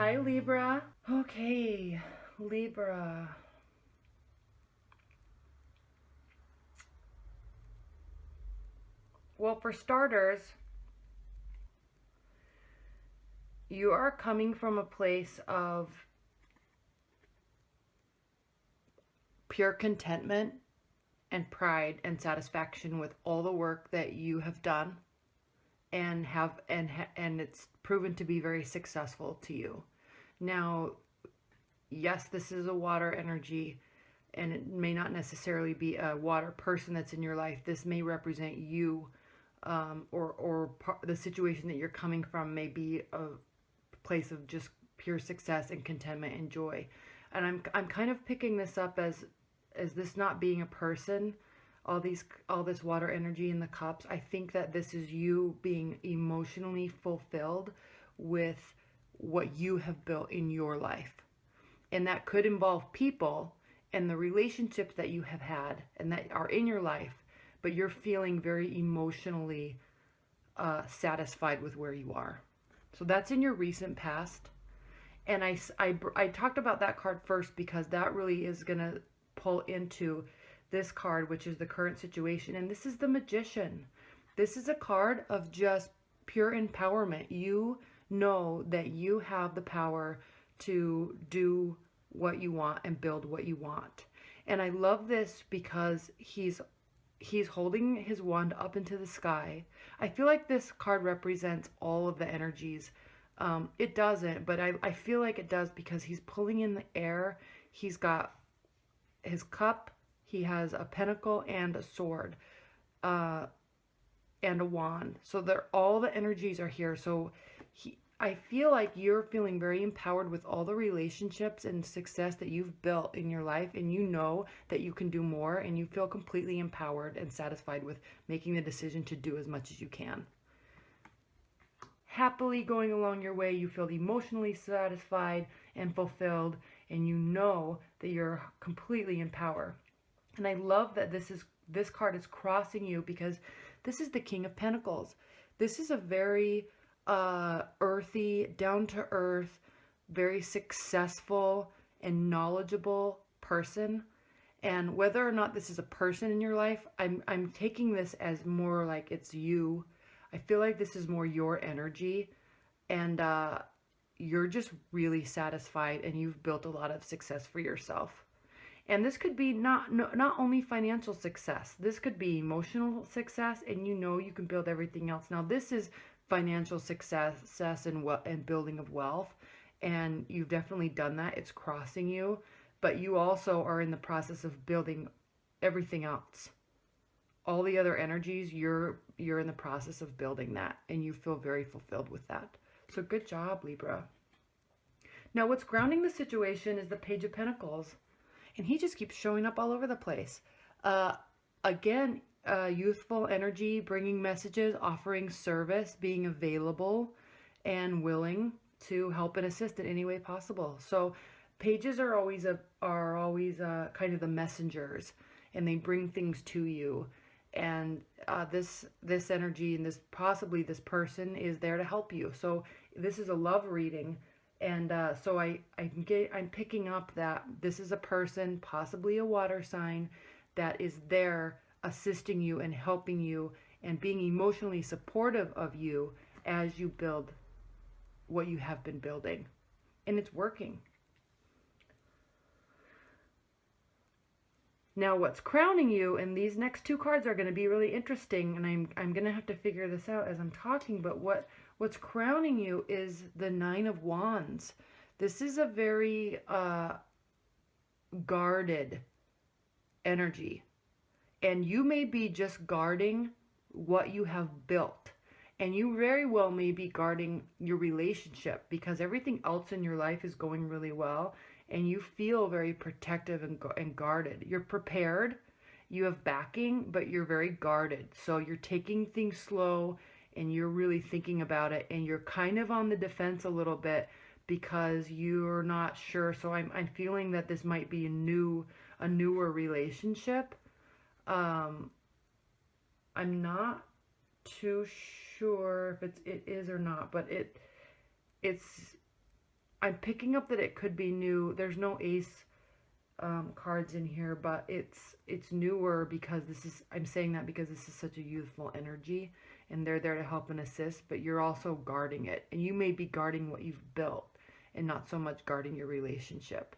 Hi, Libra. Okay, Libra. Well, for starters, you are coming from a place of pure contentment and pride and satisfaction with all the work that you have done and it's proven to be very successful to you. Now, yes, this is a water energy, and it may not necessarily be a water person that's in your life. This may represent you, the situation that you're coming from may be a place of just pure success and contentment and joy. And I'm kind of picking this up as this not being a person, all this water energy in the cups. I think that this is you being emotionally fulfilled with what you have built in your life. And that could involve people and the relationships that you have had and that are in your life, but you're feeling very emotionally satisfied with where you are. So that's in your recent past. And I talked about that card first because that really is going to pull into this card, which is the current situation. And this is the Magician. This is a card of just pure empowerment. You know that you have the power to do what you want and build what you want. And I love this because he's holding his wand up into the sky. I feel like this card represents all of the energies. It doesn't, but I feel like it does because he's pulling in the air. He's got his cup, he has a pentacle and a sword, and a wand. So all the energies are here. So I feel like you're feeling very empowered with all the relationships and success that you've built in your life, and you know that you can do more, and you feel completely empowered and satisfied with making the decision to do as much as you can. Happily going along your way, you feel emotionally satisfied and fulfilled, and you know that you're completely in power. And I love that this card is crossing you because this is the King of Pentacles. This is a very earthy, down-to-earth, very successful and knowledgeable person. And whether or not this is a person in your life, I'm taking this as more like it's you. I feel like this is more your energy, and you're just really satisfied and you've built a lot of success for yourself. And this could be not only financial success, this could be emotional success, and you know you can build everything else. Now this is financial success and building of wealth, and you've definitely done that. It's crossing you, but you also are in the process of building everything else. All the other energies, you're in the process of building that, and you feel very fulfilled with that. So good job, Libra. Now what's grounding the situation is the Page of Pentacles, and he just keeps showing up all over the place. Again, youthful energy, bringing messages, offering service, being available and willing to help and assist in any way possible. So pages are always kind of the messengers, and they bring things to you. And this energy and possibly this person is there to help you. So this is a love reading, and so I'm picking up that this is a person, possibly a water sign, that is there assisting you and helping you and being emotionally supportive of you as you build what you have been building. And it's working. Now what's crowning you, and these next two cards are going to be really interesting, and I'm going to have to figure this out as I'm talking, but what's crowning you is the Nine of Wands. This is a very guarded energy. And you may be just guarding what you have built. And you very well may be guarding your relationship because everything else in your life is going really well. And you feel very protective and guarded. You're prepared. You have backing, but you're very guarded. So you're taking things slow and you're really thinking about it. And you're kind of on the defense a little bit because you're not sure. So I'm feeling that this might be a newer relationship. I'm not too sure if it is or not, but it's I'm picking up that it could be new. There's no ace cards in here, but it's newer because I'm saying that because this is such a youthful energy, and they're there to help and assist, but you're also guarding it, and you may be guarding what you've built and not so much guarding your relationship.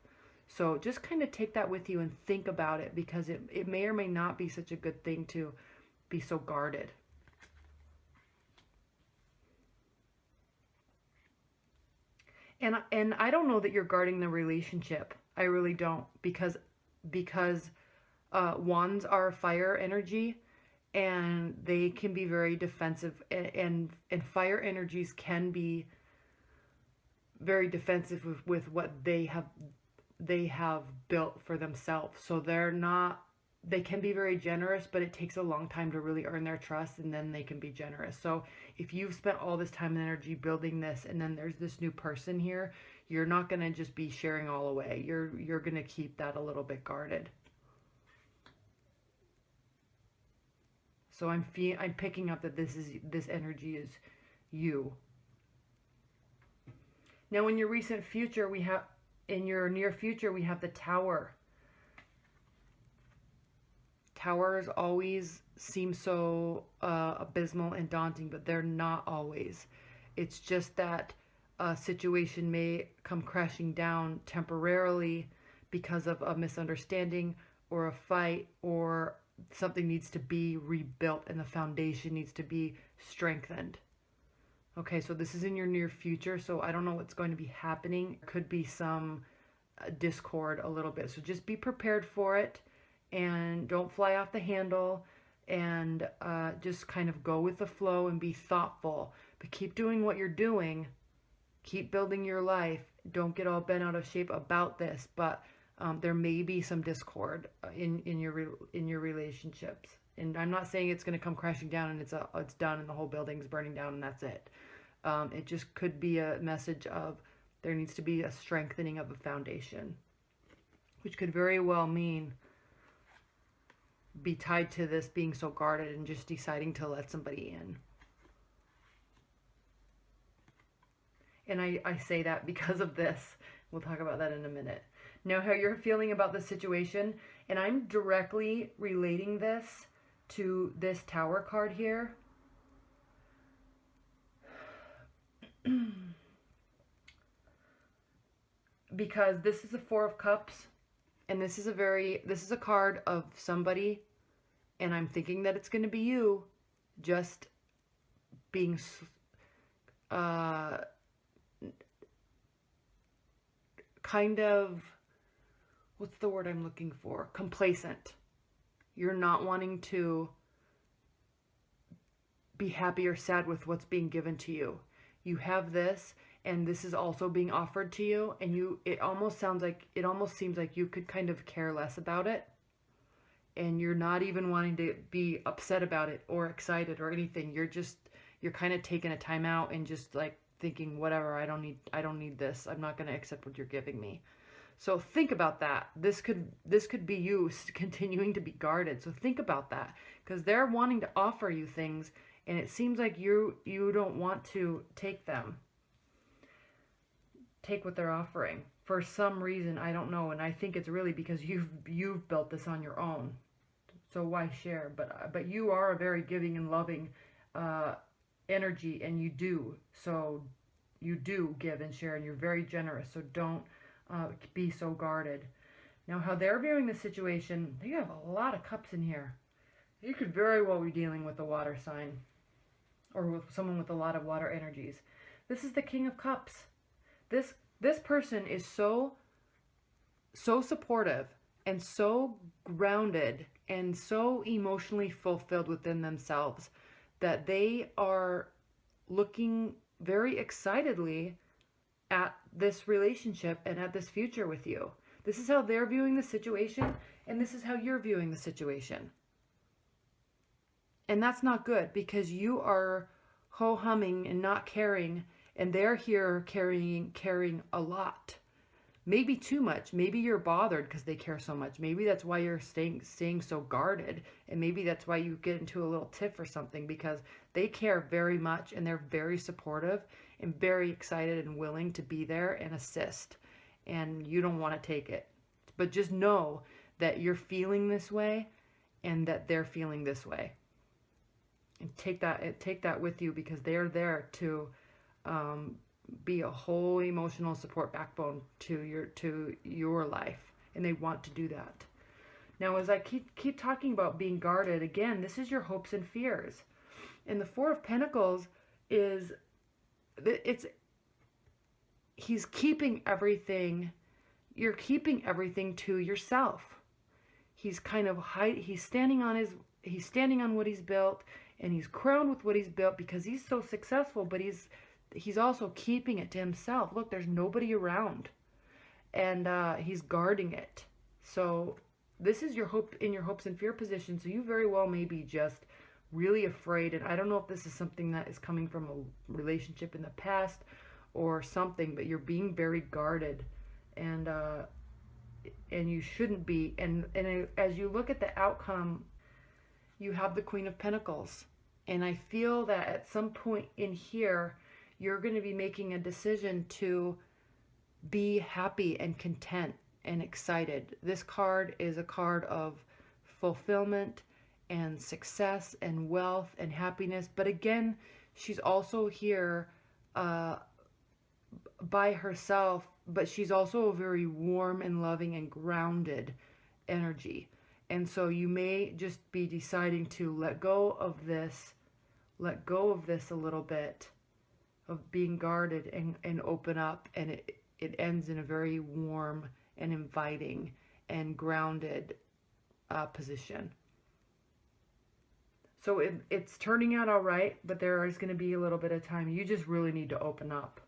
So just kind of take that with you and think about it, because it may or may not be such a good thing to be so guarded. And I don't know that you're guarding the relationship. I really don't, because wands are fire energy, and they can be very defensive, and fire energies can be very defensive with what they have built for themselves. So they can be very generous, but it takes a long time to really earn their trust, and then they can be generous. So if you've spent all this time and energy building this, and then there's this new person here, you're not going to just be sharing all away. You're going to keep that a little bit guarded. So I'm picking up that this energy is you. Now in your recent future, in your near future, we have the Tower. Towers always seem so abysmal and daunting, but they're not always. It's just that a situation may come crashing down temporarily because of a misunderstanding or a fight, or something needs to be rebuilt and the foundation needs to be strengthened. Okay, so this is in your near future, so I don't know what's going to be happening. There could be some discord a little bit, so just be prepared for it. And don't fly off the handle, and just kind of go with the flow and be thoughtful. But keep doing what you're doing. Keep building your life. Don't get all bent out of shape about this. But there may be some discord in your relationships. And I'm not saying it's going to come crashing down and it's done and the whole building's burning down and that's it. It just could be a message of there needs to be a strengthening of the foundation, which could very well be tied to this being so guarded and just deciding to let somebody in. And I say that because of this. We'll talk about that in a minute. Now, how you're feeling about the situation, and I'm directly relating this to this Tower card here. Because this is a Four of Cups. And this is a card of somebody, and I'm thinking that it's going to be you, just being kind of, what's the word I'm looking for? Complacent. You're not wanting to be happy or sad with what's being given to you. You have this, and this is also being offered to you, and it almost seems like you could kind of care less about it, and you're not even wanting to be upset about it or excited or anything. You're kind of taking a time out and just like thinking, whatever, I don't need this. I'm not going to accept what you're giving me. So think about that. This could be you continuing to be guarded. So think about that, because they're wanting to offer you things, and it seems like you don't want to take them. Take what they're offering for some reason, I don't know, and I think it's really because you've built this on your own. So why share? But you are a very giving and loving energy, and you do give and share, and you're very generous. So don't be so guarded. Now, how they're viewing the situation, they have a lot of cups in here. You could very well be dealing with a water sign, or with someone with a lot of water energies. This is the King of Cups. This person is so supportive and so grounded and so emotionally fulfilled within themselves that they are looking very excitedly at this relationship and at this future with you. This is how they're viewing the situation, and this is how you're viewing the situation. And that's not good, because you are ho-humming and not caring, and they're here carrying a lot. Maybe too much. Maybe you're bothered because they care so much. Maybe that's why you're staying so guarded. And maybe that's why you get into a little tiff or something, because they care very much and they're very supportive. and very excited and willing to be there and assist. And you don't want to take it. But just know that you're feeling this way and that they're feeling this way. And take that with you, because they're there to be a whole emotional support backbone to your life, and they want to do that. Now, as I keep talking about being guarded, again, this is your hopes and fears. And the Four of Pentacles is, he's keeping everything, you're keeping everything to yourself. He's kind of he's standing on what he's built, and he's crowned with what he's built because he's so successful, but he's also keeping it to himself. Look, there's nobody around, and he's guarding it. So this is your hope in your hopes and fear position. So you very well may be just really afraid. And I don't know if this is something that is coming from a relationship in the past or something, but you're being very guarded, and you shouldn't be. And as you look at the outcome, you have the Queen of Pentacles. And I feel that at some point in here, you're going to be making a decision to be happy and content and excited. This card is a card of fulfillment and success and wealth and happiness. But again, she's also here by herself, but she's also a very warm and loving and grounded energy. And so you may just be deciding to let go of this a little bit, of being guarded, and open up, and it ends in a very warm and inviting and grounded position. So it's turning out all right, but there is going to be a little bit of time. You just really need to open up.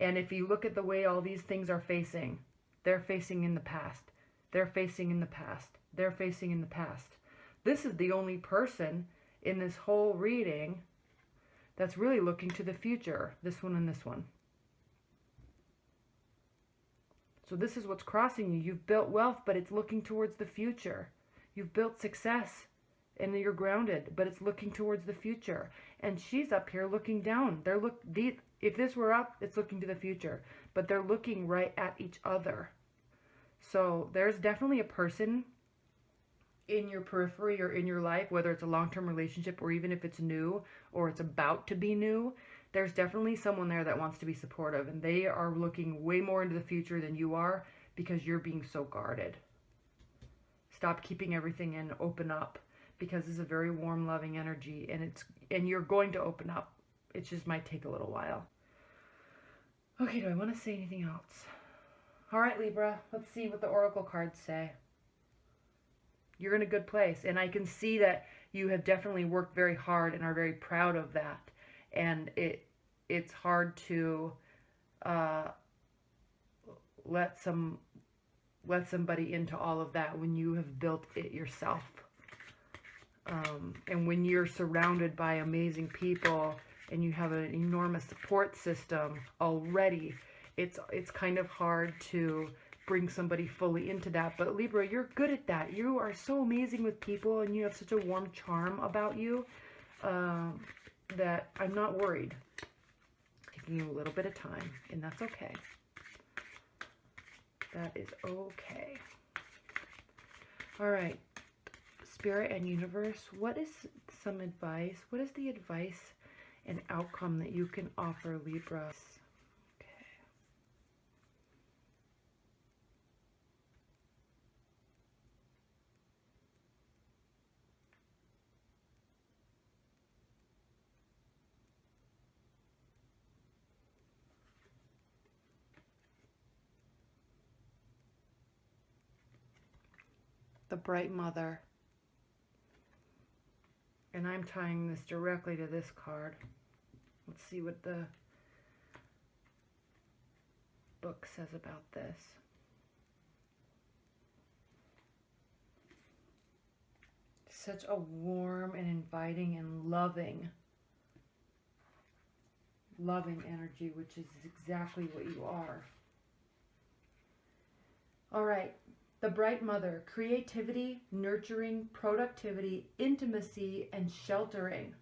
And if you look at the way all these things are facing, they're facing in the past. They're facing in the past. They're facing in the past. This is the only person in this whole reading that's really looking to the future. This one and this one. So this is what's crossing you. You've built wealth, but it's looking towards the future. You've built success, and you're grounded, but it's looking towards the future. And she's up here looking down. If this were up, it's looking to the future, but they're looking right at each other. So there's definitely a person in your periphery or in your life, whether it's a long-term relationship or even if it's new or it's about to be new, there's definitely someone there that wants to be supportive, and they are looking way more into the future than you are because you're being so guarded. Stop keeping everything in, open up, because it's a very warm, loving energy, and you're going to open up. It just might take a little while. Okay, do I want to say anything else? All right, Libra, let's see what the oracle cards say. You're in a good place, and I can see that you have definitely worked very hard and are very proud of that. And it's hard to let somebody into all of that when you have built it yourself. And when you're surrounded by amazing people and you have an enormous support system already, it's kind of hard to bring somebody fully into that. But Libra, you're good at that. You are so amazing with people, and you have such a warm charm about you that I'm not worried. Taking you a little bit of time, and that's okay. That is okay. All right. Spirit and universe, what is some advice? What is the advice and outcome that you can offer, Libra? Okay. The Bright Mother. And I'm tying this directly to this card. Let's see what the book says about this. Such a warm and inviting and loving energy, which is exactly what you are. All right. The Bright Mother, creativity, nurturing, productivity, intimacy, and sheltering.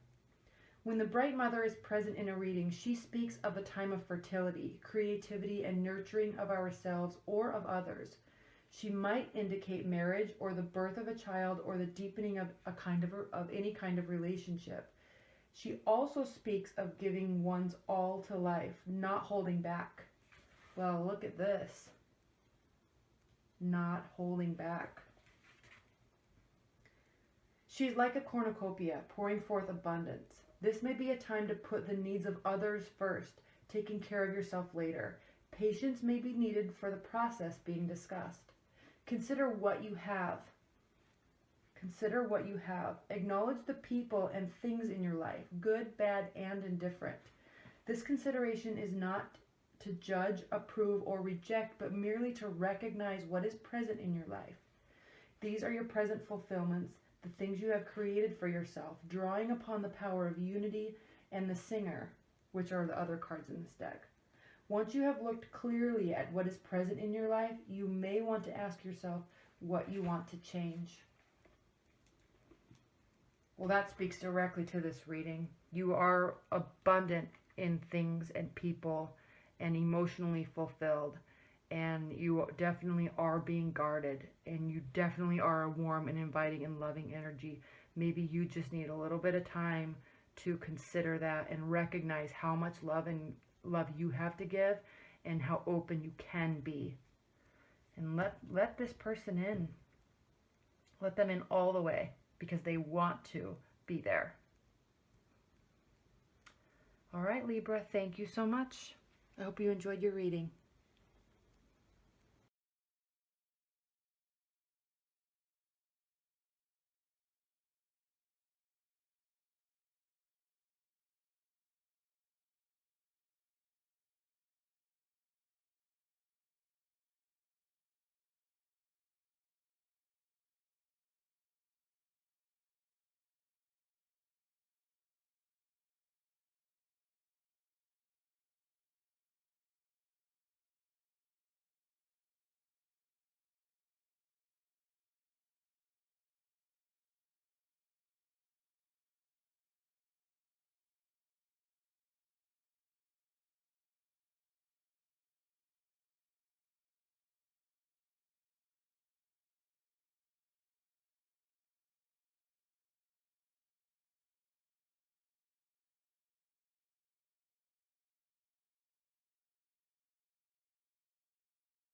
When the Bright Mother is present in a reading, she speaks of a time of fertility, creativity, and nurturing of ourselves or of others. She might indicate marriage or the birth of a child or the deepening of any kind of relationship. She also speaks of giving one's all to life, not holding back. Well, look at this. Not holding back. She's like a cornucopia, pouring forth abundance. This may be a time to put the needs of others first, taking care of yourself later. Patience may be needed for the process being discussed. Consider what you have. Consider what you have. Acknowledge the people and things in your life, good, bad, and indifferent. This consideration is not to judge, approve, or reject, but merely to recognize what is present in your life. These are your present fulfillments, the things you have created for yourself, drawing upon the power of unity and the Singer, which are the other cards in this deck. Once you have looked clearly at what is present in your life, you may want to ask yourself what you want to change. Well, that speaks directly to this reading. You are abundant in things and people and emotionally fulfilled. And you definitely are being guarded, and you definitely are a warm and inviting and loving energy. Maybe you just need a little bit of time to consider that and recognize how much love you have to give and how open you can be. And let this person in. Let them in all the way because they want to be there. All right, Libra, thank you so much. I hope you enjoyed your reading.